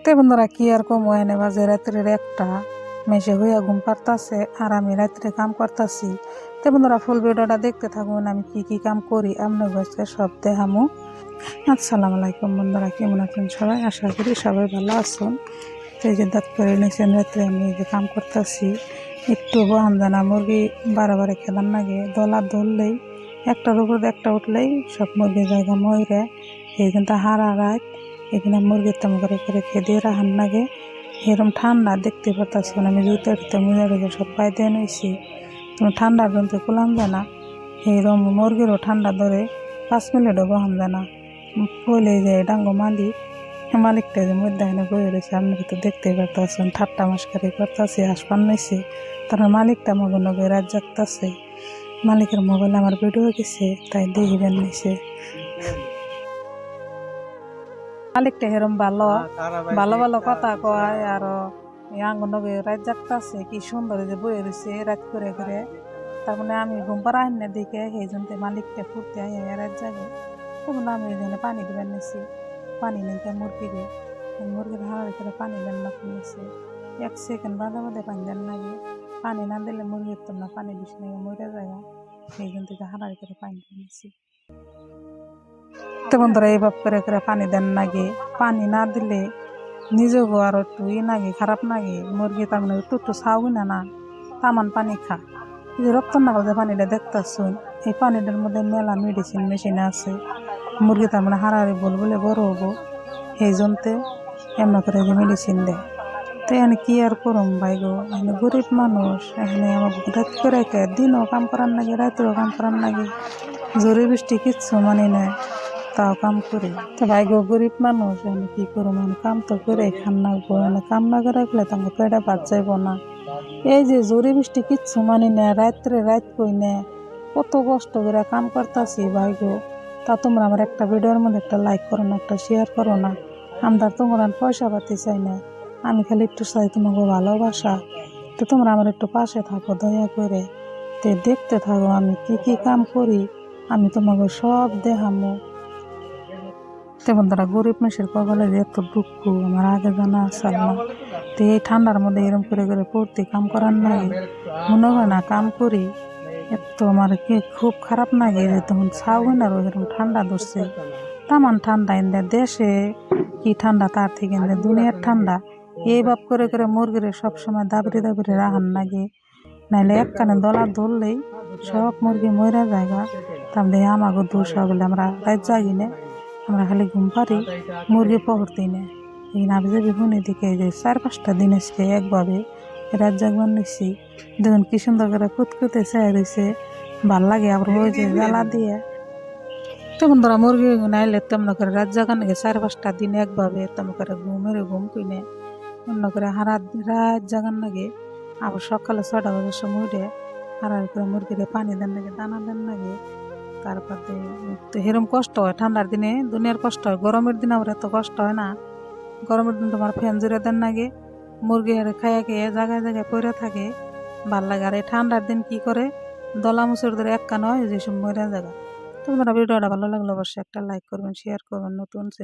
তে বন্ধুরা কি আর কম হয় না, বাজে রাত্রের একটা মেশে হইয়া ঘুম পারতাছে আর আমি রাত্রে কাম করতেছি। তে বন্ধুরা ফুল ভিডিওটা দেখতে থাকুন, আমি কি কি কাম করি আপনার আজকে সব দেখামু। আসসালামু আলাইকুম বন্ধুরা, কেমন আছেন সবাই? আশা করি সবাই ভালো আছেন। তো এই যে দাঁত করে নিয়েছেন, রাত্রে আমি এই যে কাম করতেছি। একটু বহান জানা মুরগি বারে খেলার লাগে, দলা ধরলেই একটার উপর একটা উঠলেই সব মুরগি জায়গা ময়রা এই কিন্তু হারা রাত এখানে মুরগির তেমন করে খেয়ে রাখার লাগে। এরকম ঠান্ডা দেখতে পাচ্ছি, আমি জুতো মুজা রেখে সব বাইরে নিয়েছি। তুমি ঠান্ডার জন্য কুলাম যায় না, এরকম মুরগিরও ঠান্ডা ধরে 5 মিনিটও বহান যায় না। বলে যে ডাঙ্গো মালিকটা যে মধ্যে এনে বয়ে রয়েছে, আপনারা তো দেখতেই পারতেছেন। ঠাট্টা মাস্কারি করতেছে, হাসপান নিয়েছে। তার মালিকটা মগন রাত জাগতেছে। মালিকের মোবাইলে আমার ভিডিও গেছে, তাই দেখিবেন নিছে। মালিকটা হেরম ভালো ভালো ভালো কথা কয়, আর আঙ্গনগে রাত জাগতেছে কি সুন্দর যে বয়ে রয়েছে রাত করে করে। তার মানে আমি ঘুম পাড়া আইনে দেখে সেই জন্য মালিকটা ফুটতে আইয়া রাত জাগে। তখন আমি এখানে পানি দিবেন নিছি, পানি নিতে মুরগির হাড়ের করে পানি দেন না নিছে। 1 সেকেন্ড বাদে পানি দেন লাগে, পানি না দিলে মুরগির তো না পানি বেশি লাগে মরে যায়। সেই জন্য হাড়ার করে পানি দিয়ে নিছি। তো বন্ধুরা এই ভাব করে পানি দেন লাগে, পানি না দিলে নিজেও আরো একটু নাগে, খারাপ লাগে। মুরগি তার মানে একটু ছাউই না তামান পানি খা। যে রক্ত নাগাল যে পানিটা দেখতেছুন, এই পানিটার মধ্যে মেলা মেডিসিন আছে। মুরগি তার মানে হারারে বলে বড় হবো, সেই জন্যে এমন করে যে মেডিসিন দেয়। তো এখানে কি আর করম ভাই গো, এখানে গরিব মানুষ, এখানে আমার রাত করে দিনও কাম করার লাগে, রাতেও কাম করার লাগে। জোরে বৃষ্টি কিচ্ছু মানে নেয়, তাও কাম করি। তো ভাই গো গরিব মানুষ, এখানে কি করবো, মানে কাম তো করে খান নাগবো। এখানে কাম না করে রাখলে তোমাকে পেটে ভাত যাইব না। এই যে জোরে বৃষ্টি কিচ্ছু মানি না, রাত কই না, কত কষ্ট করে কাম করতেছি ভাই গো। তা তোমরা আমার একটা ভিডিওর মধ্যে একটা লাইক করো না, একটা শেয়ার করো না। আমরা তোমরা পয়সা পাতি চাই না, আমি খালি একটু চাই তোমাকে ভালোবাসা। তো তোমরা আমার একটু পাশে থাকো দয়া করে। তো দেখতে থাকো আমি কি কি কাম করি, আমি তোমাকে সব দেখামো। তো বন্ধুরা গরিব মানুষের কপালে যে এত দুঃখ আমার আগে জানা আসল না। তো এই ঠান্ডার মধ্যে এরকম করে পড়তে কাম করার নাই, মনে হয় না কাম করি। এত আমার কি খুব খারাপ লাগে যে তখন ছাউই না এরকম ঠান্ডা ধরছে। তামান ঠান্ডা ইন্দে দেশে কি ঠান্ডা, তার থেকে ইন্দে দুনিয়ার ঠান্ডা। এই ভাব করে মুরগির সবসময় দাবড়ে রাহান লাগে, নাইলে এক কানে দলা ধরলেই সব মুরগি মরা জায়গা। তাহলে আমাকে দোষ বলে আমরা রাত জাগি না, আমরা খালি ঘুম পারি, মুরগি পহরতে না। এই নাবি যাবি শুনে দিকে যে 4-5টা দিন এসে একভাবে রাত জাগবার নিচ্ছি। দেখুন কি সুন্দর করে কুতকুতে চাই রয়েছে, ভাল লাগে। আবার ওই যে জ্বালা দিয়ে তেমন ধরা মুরগি নাইলে তেমন করে রাত জাগান নাকি 4-5টা দিন একভাবে তেমন করে ঘুম কিনে অন্য করে রাত জাগান লাগে। আবার সকালে 6টা বাজার সময় উঠে হারার করে মুরগিরে পানি দেন লাগে, দানা দেন লাগে। তারপরে তো সেরকম কষ্ট হয় ঠান্ডার দিনে, দুনিয়ার কষ্ট হয়। গরমের দিনে আবার এত কষ্ট হয় না। গরমের দিন তোমার ফ্যান জুড়ে দেন লাগে, মুরগি আর খেয়ে জায়গায় পড়ে থাকে, ভাল লাগে। আর এই ঠান্ডার দিন কি করে, দলা মুসুর ধরে এক কান হয় যে সব মরে জায়গা। তোমরা ভিডিওটা ভালো লাগলে অবশ্যই একটা লাইক করবেন, শেয়ার করবেন। নতুন